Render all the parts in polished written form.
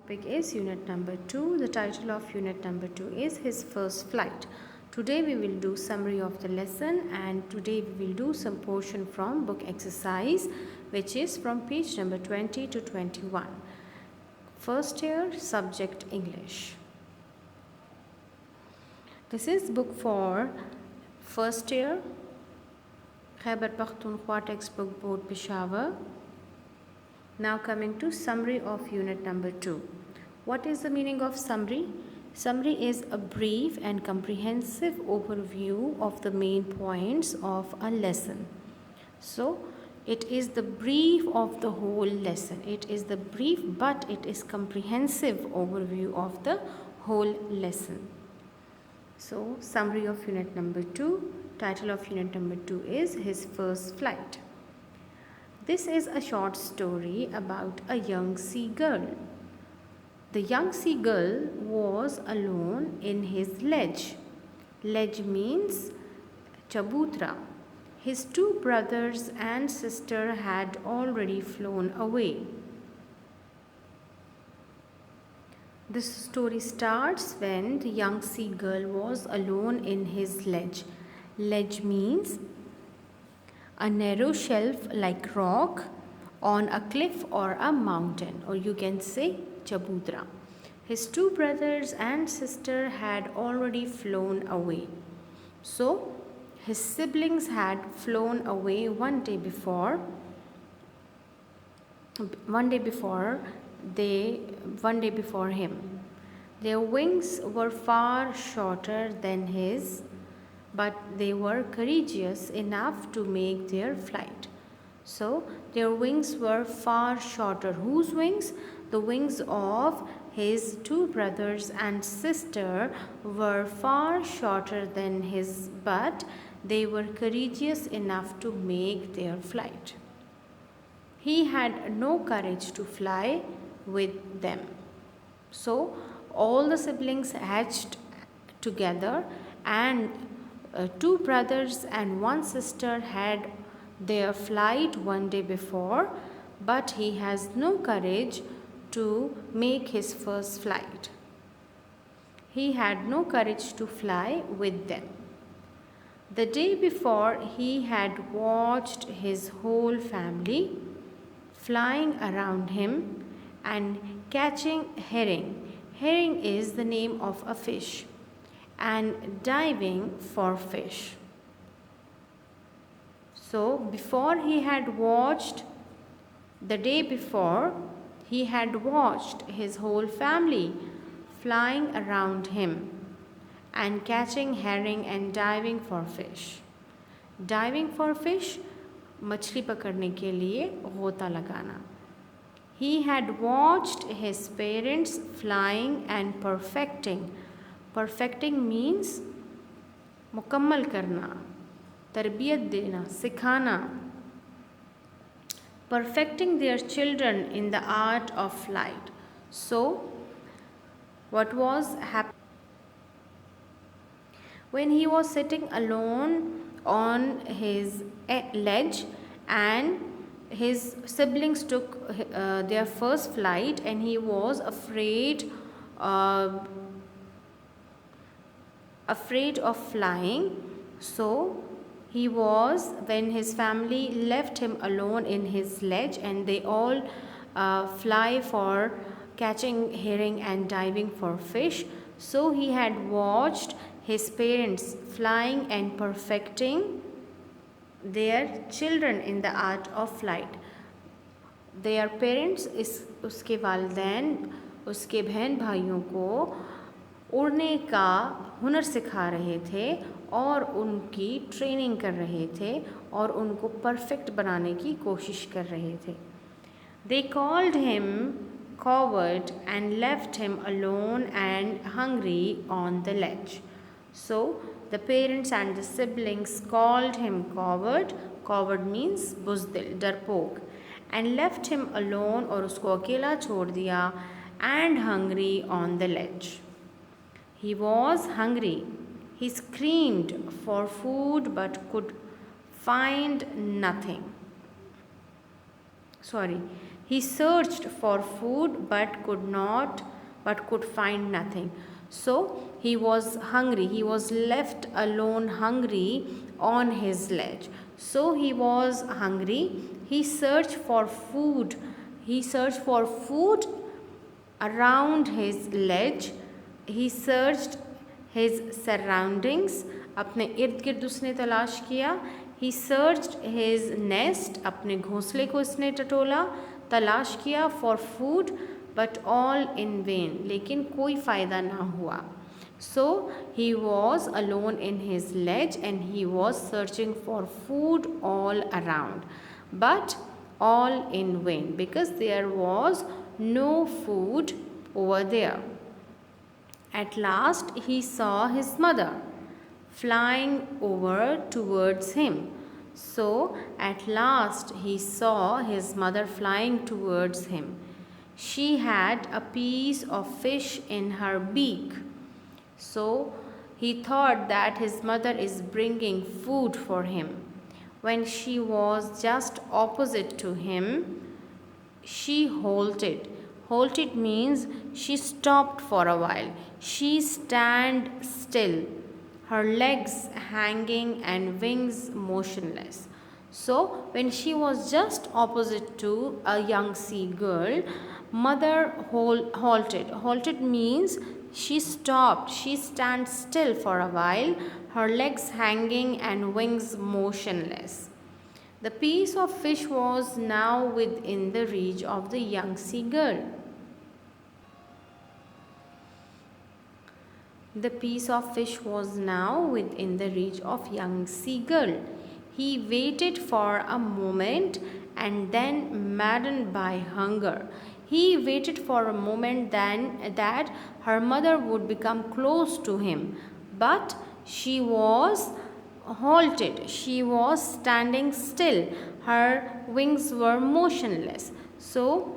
Topic is unit number 2. The title of unit number 2 is His First Flight. Today we will do summary of the lesson, and today we will do some portion from book exercise, which is from page number 20 to 21. First year subject English. This is book for first year, Khyber Pakhtunkhwa textbook, board Peshawar. Now coming to summary of unit number 2. What is the meaning of summary? Summary is a brief and comprehensive overview of the main points of a lesson. So it is the brief of the whole lesson. It is the brief, but it is comprehensive overview of the whole lesson. So summary of unit number 2. Title of unit number 2 is His First Flight. This is a short story about a young seagull. The young seagull was alone in his ledge. Ledge means chabutra. His two brothers and sister had already flown away. This story starts when the young seagull was alone in his ledge. Ledge means a narrow shelf like rock on a cliff or a mountain, or you can say chabutra. His two brothers and sister had already flown away. So his siblings had flown away one day before him. Their wings were far shorter than his, but they were courageous enough to make their flight. So their wings were far shorter. Whose wings? The wings of his two brothers and sister were far shorter than his, but they were courageous enough to make their flight. He had no courage to fly with them. So all the siblings hatched together, and two brothers and one sister had their flight one day before, but he has no courage to make his first flight. He had no courage to fly with them. The day before, he had watched his whole family flying around him and catching herring. Herring is the name of a fish. And diving for fish. So the day before, he had watched his whole family flying around him and catching herring and diving for fish. Diving for fish, मछली पकड़ने के लिए गोता लगाना. He had watched his parents flying and perfecting. Perfecting means मुकम्मल करना, तरबियत देना, सिखाना. Perfecting their children in the art of flight. So, what was happening? When he was sitting alone on his ledge and his siblings took their first flight, and he was afraid of flying. So when his family left him alone in his ledge, and they all fly for catching herring and diving for fish, so he had watched his parents flying and perfecting their children in the art of flight. Their parents उसके वालिदैन उसके बहन भाइयों को उड़ने का हुनर सिखा रहे थे और उनकी ट्रेनिंग कर रहे थे और उनको परफेक्ट बनाने की कोशिश कर रहे थे. They called him coward and left him alone and hungry on the ledge. So the parents and the siblings called him coward. Coward means बुज़दिल, डरपोक. And left him alone, और उसको अकेला छोड़ दिया, and hungry on the ledge. He was hungry. He screamed for food but could find nothing. He searched for food but could find nothing. So he was hungry. He was left alone hungry on his ledge. So he was hungry. He searched for food. He searched for food around his ledge. He searched his surroundings. अपने इर्द गिर्द उसने तलाश किया. He searched his nest. अपने घोंसले को इसने टटोला, तलाश किया for food, but all in vain. लेकिन कोई फ़ायदा ना हुआ. So he was alone in his ledge and he was searching for food all around, but all in vain because there was no food over there. At last he saw his mother flying over towards him. So at last he saw his mother flying towards him. She had a piece of fish in her beak. So he thought that his mother is bringing food for him. When she was just opposite to him, she halted. Halted means she stopped for a while. She stand still, her legs hanging and wings motionless. So when she was just opposite to a young seagull, mother halted. Halted means she stopped. She stands still for a while, her legs hanging and wings motionless. The piece of fish was now within the reach of the young seagull. The piece of fish was now within the reach of young seagull. He waited for a moment and then, maddened by hunger, he waited for a moment then that her mother would become close to him. But she was halted. She was standing still. Her wings were motionless. So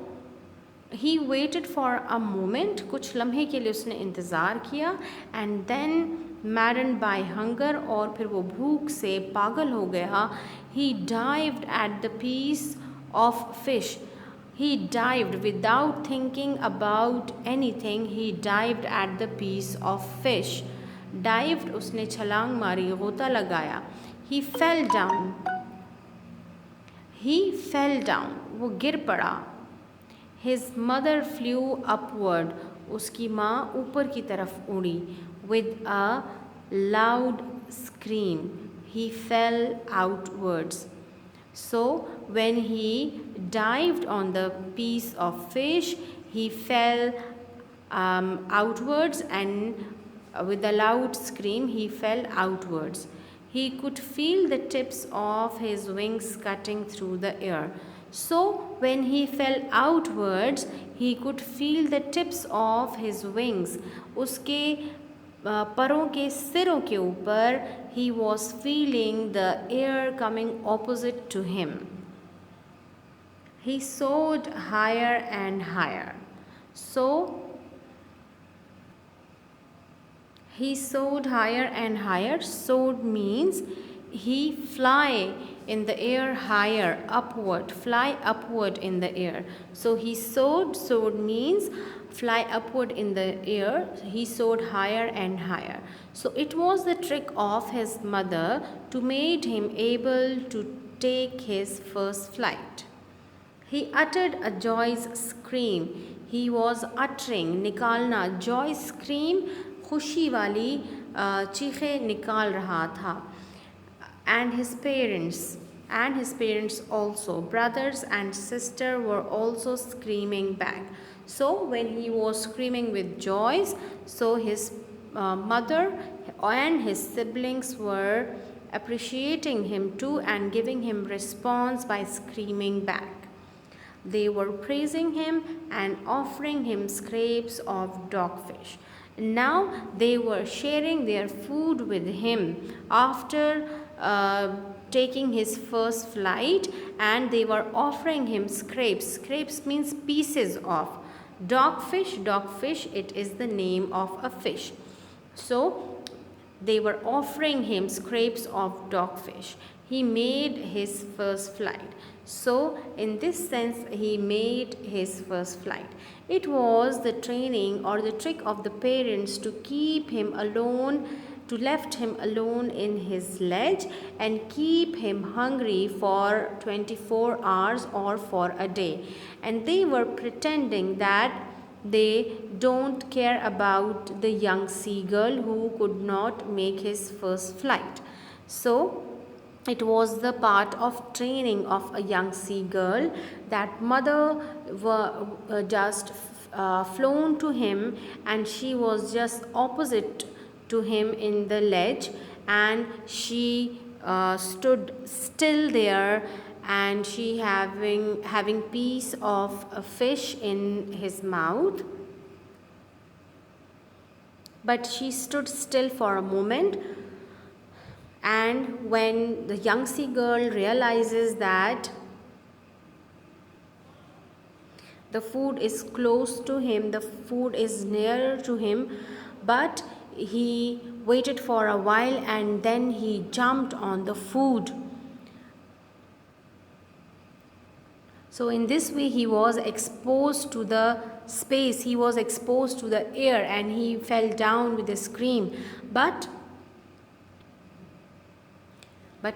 he waited for a moment. कुछ लम्हे के लिए उसने इंतज़ार किया. And then maddened by hunger, और फिर वो भूख से पागल हो गया, he dived at the piece of fish. He dived without thinking about anything. He dived at the piece of fish. Dived उसने छलांग मारी, गोता लगाया. He fell down. He fell down. वो गिर पड़ा. His mother flew upward. उसकी माँ ऊपर की तरफ उड़ी. With a loud scream, he fell outwards. So when he dived on the piece of fish, he fell outwards, and with a loud scream, he fell outwards. He could feel the tips of his wings cutting through the air. So when he fell outwards, he could feel the tips of his wings. उसके परों के सिरों के ऊपर he was feeling the air coming opposite to him. He soared higher and higher. So he soared higher and higher. Soared means he fly in the air higher, upward, fly upward in the air. So he soared. Soared means fly upward in the air. He soared higher and higher. So it was the trick of his mother to make him able to take his first flight. He uttered a joyous scream. He was uttering, निकालना, joy scream, खुशी वाली चीखें निकाल रहा था. And his parents also, brothers and sister, were also screaming back. So when he was screaming with joy, so his mother and his siblings were appreciating him too and giving him response by screaming back. They were praising him and offering him scraps of dogfish. Now they were sharing their food with him after taking his first flight, and they were offering him scrapes. Scrapes means pieces of dogfish. Dogfish, it is the name of a fish. So they were offering him scrapes of dogfish. He made his first flight. So, in this sense, he made his first flight. It was the training or the trick of the parents to keep him alone, to left him alone in his ledge and keep him hungry for 24 hours or for a day. And they were pretending that they don't care about the young seagull who could not make his first flight. So, it was the part of training of a young seagull that mother were just flown to him, and she was just opposite to him in the ledge, and she stood still there, and she having piece of a fish in his mouth. But she stood still for a moment, and when the young seagull realizes that the food is close to him, the food is nearer to him, but he waited for a while and then he jumped on the food. So in this way he was exposed to the space, he was exposed to the air, and he fell down with a scream. But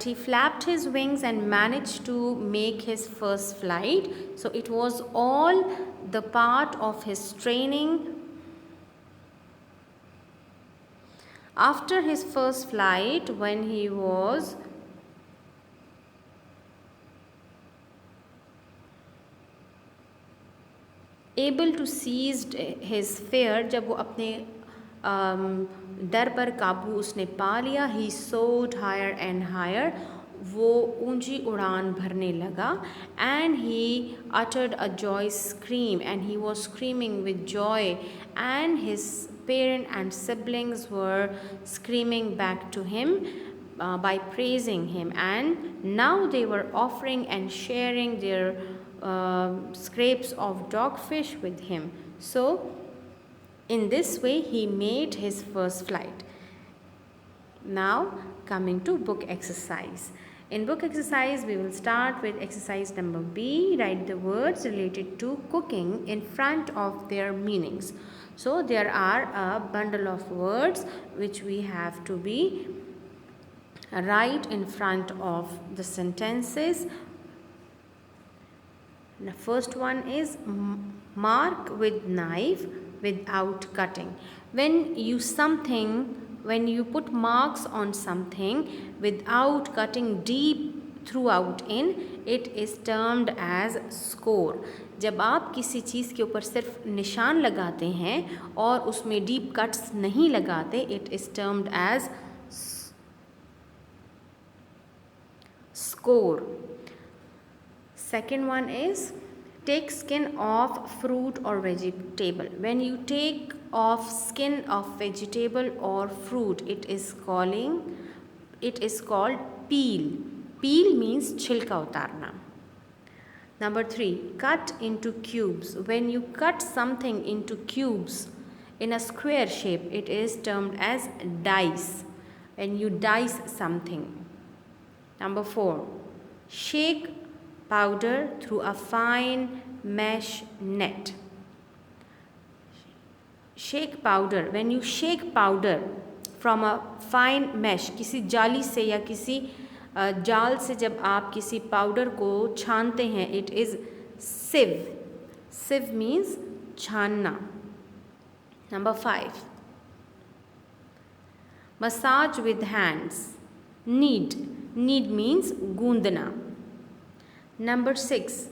he flapped his wings and managed to make his first flight. So it was all the part of his training. After his first flight, when he was able to seize his fear, जब वो अपने डर पर काबू उसने पा लिया, he soared higher and higher, वो ऊंची उड़ान भरने लगा, and he uttered a joyous scream, and he was screaming with joy, and his parent and siblings were screaming back to him by praising him, and now they were offering and sharing their scrapes of dogfish with him. So in this way he made his first flight. Now coming to book exercise. In book exercise we will start with exercise number B. Write the words related to cooking in front of their meanings. So there are a bundle of words which we have to be right in front of the sentences. The first one is mark with knife without cutting. When you put marks on something without cutting deep throughout in, it is termed as score. जब आप किसी चीज़ के ऊपर सिर्फ निशान लगाते हैं और उसमें डीप कट्स नहीं लगाते, it is termed as score. Second one is take skin off fruit or vegetable. When you take off skin of vegetable or fruit, it is called peel. Peel means छिलका उतारना. Number 3, cut into cubes. When you cut something into cubes in a square shape, it is termed as dice. When you dice something. Number 4, shake powder through a fine mesh net. Shake powder. When you shake powder from a fine mesh, किसी जाली से या किसी जाल से जब आप किसी पाउडर को छानते हैं, it is sieve. Sieve means छानना. Number 5, massage with hands. Knead. Knead means गूंदना. Number 6,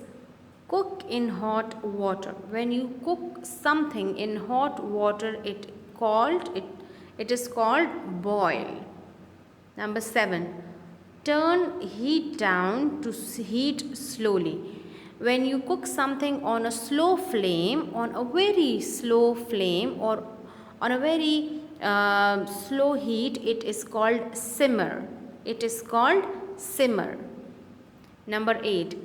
cook in hot water. When you cook something in hot water, it is called boil. Number 7, turn heat down to heat slowly. When you cook something on a slow flame, on a very slow flame, or on a very slow heat, it is called simmer. It is called simmer. Number 8,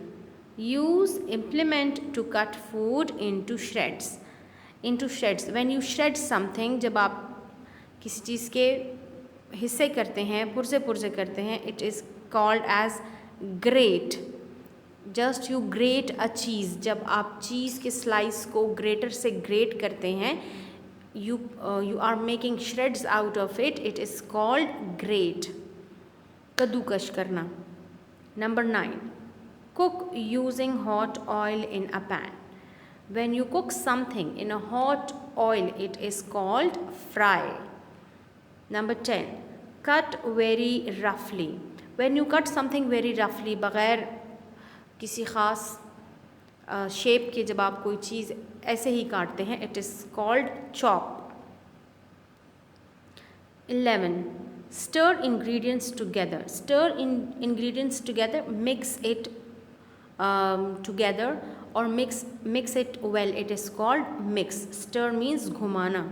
use implement to cut food into shreds. Into shreds. When you shred something, जब आप किसी चीज़ के हिस्से करते हैं, पुर्जे पुर्जे करते हैं, it is called as grate. Just you grate a cheese, जब आप चीज़ के स्लाइस को ग्रेटर से ग्रेट करते हैं, you are making shreds out of it, it is called grate, कद्दूकश करना. Number 9, cook using hot oil in a pan. When you cook something in a hot oil, it is called fry. Number 10, cut very roughly. When you cut something very roughly, बग़ैर किसी ख़ास shape के जब आप कोई चीज़ ऐसे ही काटते हैं, it is called chop. 11, stir ingredients together. Stir ingredients together, mix it together or mix it well, it is called mix. Stir means घुमाना,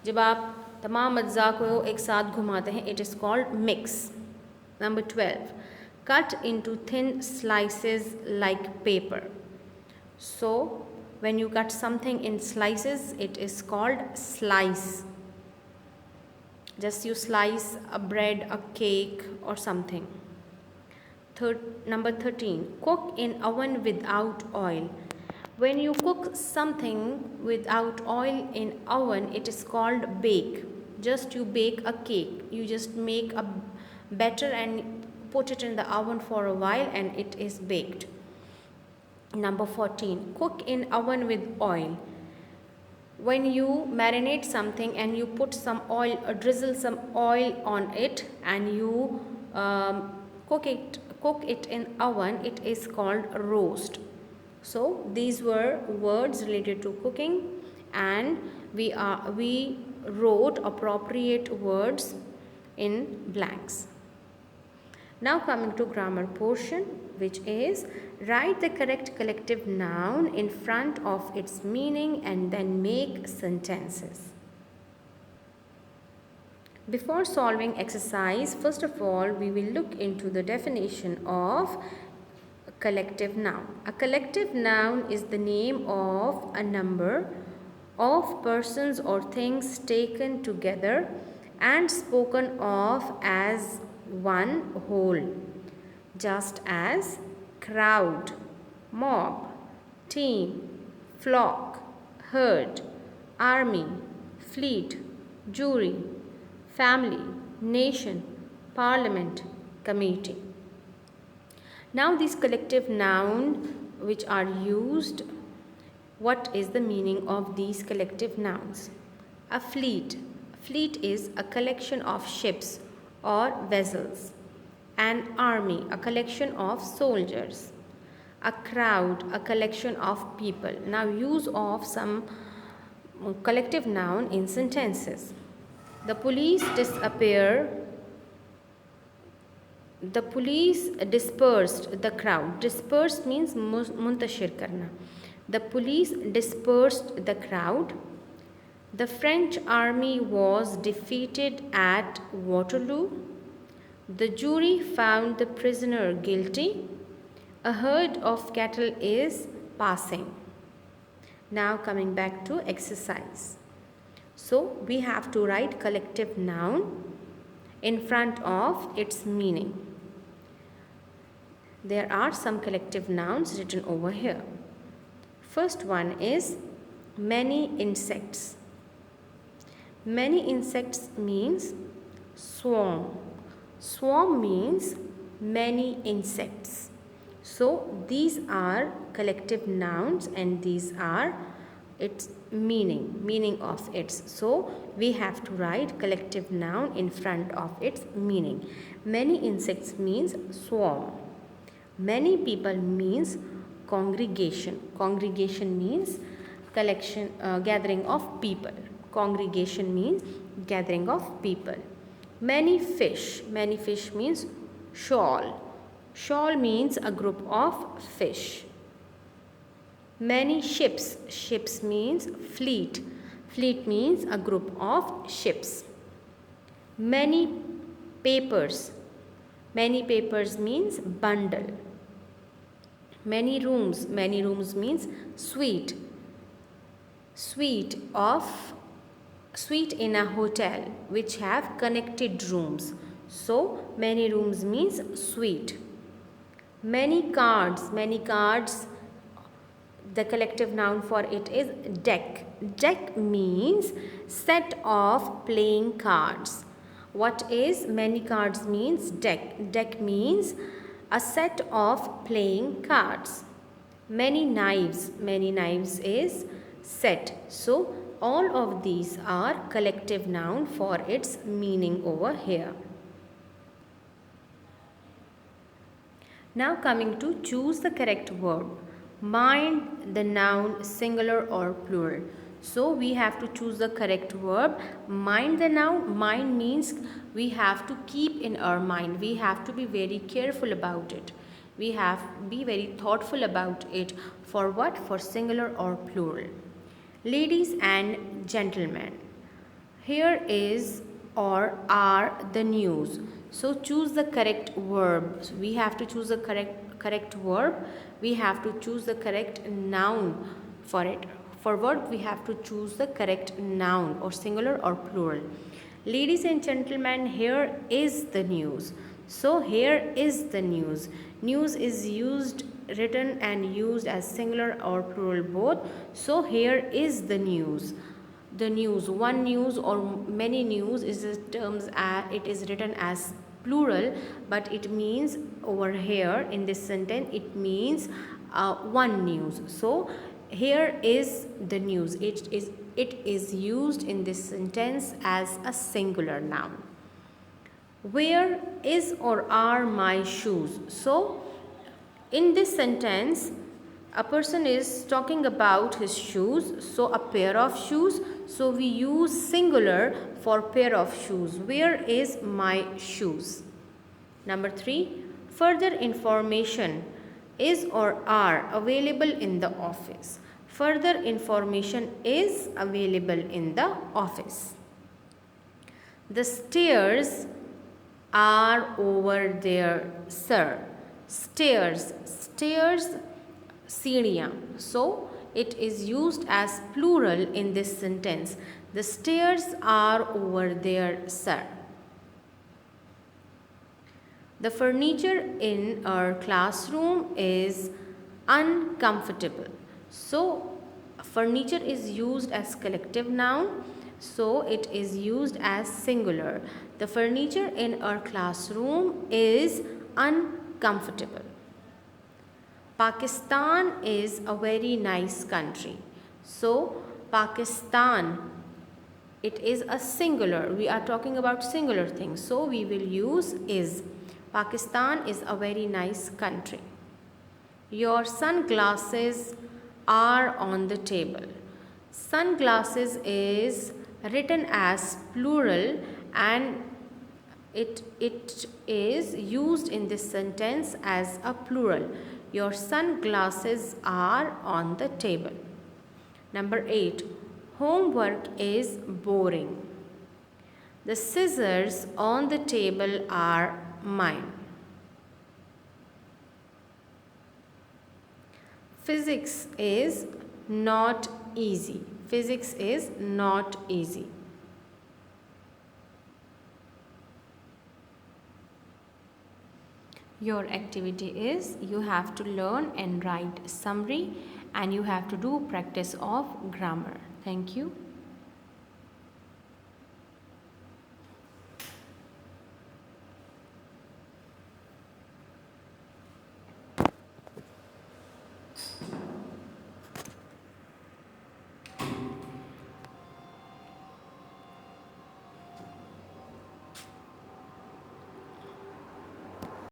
जब आप तमाम अज्जा को एक साथ घुमाते हैं, it is called mix. Number 12, cut into thin slices like paper. So when you cut something in slices, it is called slice. Just you slice a bread, a cake or something. Number 13, cook in oven without oil. When you cook something without oil in oven, it is called bake. Just you bake a cake, you just make a batter and put it in the oven for a while and it is baked. Number 14, cook in oven with oil. When you marinate something and you put some oil or drizzle some oil on it and you cook it in oven, it is called roast. So these were words related to cooking, and we wrote appropriate words in blanks. Now coming to grammar portion, which is write the correct collective noun in front of its meaning and then make sentences. Before solving exercise, first of all, we will look into the definition of collective noun. A collective noun is the name of a number of persons or things taken together and spoken of as one whole, just as crowd, mob, team, flock, herd, army, fleet, jury, family, nation, parliament, committee. Now these collective nouns which are used, what is the meaning of these collective nouns? A fleet. Fleet is a collection of ships or vessels. An army, a collection of soldiers. A crowd, a collection of people. Now use of some collective noun in sentences. The police dispersed the crowd. Dispersed means muntashir karna. The police dispersed the crowd. The French army was defeated at Waterloo. The jury found the prisoner guilty. A herd of cattle is passing. Now coming back to exercise. So we have to write collective noun in front of its meaning. There are some collective nouns written over here. First one is many insects. Many insects means swarm. Swarm means many insects. So these are collective nouns and these are its meaning of its. So we have to write collective noun in front of its meaning. Many insects means swarm. Many people means congregation. Congregation means collection, gathering of people. Congregation means gathering of people. Many fish. Many fish means shoal. Shoal means a group of fish. Many ships. Ships means fleet. Fleet means a group of ships. Many papers. Many papers means bundle. Many rooms. Many rooms means suite. Suite in a hotel which have connected rooms. So many rooms means suite. Many cards, the collective noun for it is deck. Deck means set of playing cards. What is many cards means deck? Deck means a set of playing cards. Many knives is set. So all of these are collective noun for its meaning over here. Now coming to choose the correct verb. Mind the noun singular or plural. So we have to choose the correct verb. Mind the noun. Mind means we have to keep in our mind. We have to be very careful about it. We have to be very thoughtful about it. For what? For singular or plural. Ladies and gentlemen, here is or are the news. So choose the correct verb. So we have to choose the correct verb. We have to choose the correct noun for it. For verb, we have to choose the correct noun or singular or plural. Ladies and gentlemen, here is the news. So here is the news. News is written and used as singular or plural both. So here is the news. The news, one news or many news is it is written as plural, but it means over here in this sentence it means one news. So here is the news. It is used in this sentence as a singular noun. Where is or are my shoes? So in this sentence a person is talking about his shoes, so a pair of shoes, so we use singular for pair of shoes. Where is my shoes? Number 3, further information is or are available in the office. Further information is available in the office. The stairs are over there, sir. Stairs, सीढ़ियाँ. So it is used as plural in this sentence. The stairs are over there, sir. The furniture in our classroom is uncomfortable. So furniture is used as collective noun. So it is used as singular. The furniture in our classroom is uncomfortable. Pakistan is a very nice country. So Pakistan, it is a singular. We are talking about singular things. So we will use is. Pakistan is a very nice country. Your sunglasses are on the table. Sunglasses is written as plural and it is used in this sentence as a plural. Your sunglasses are on the table. Number 8. Homework is boring. The scissors on the table are mine. Physics is not easy. Physics is not easy. Your activity is you have to learn and write summary and you have to do practice of grammar. Thank you.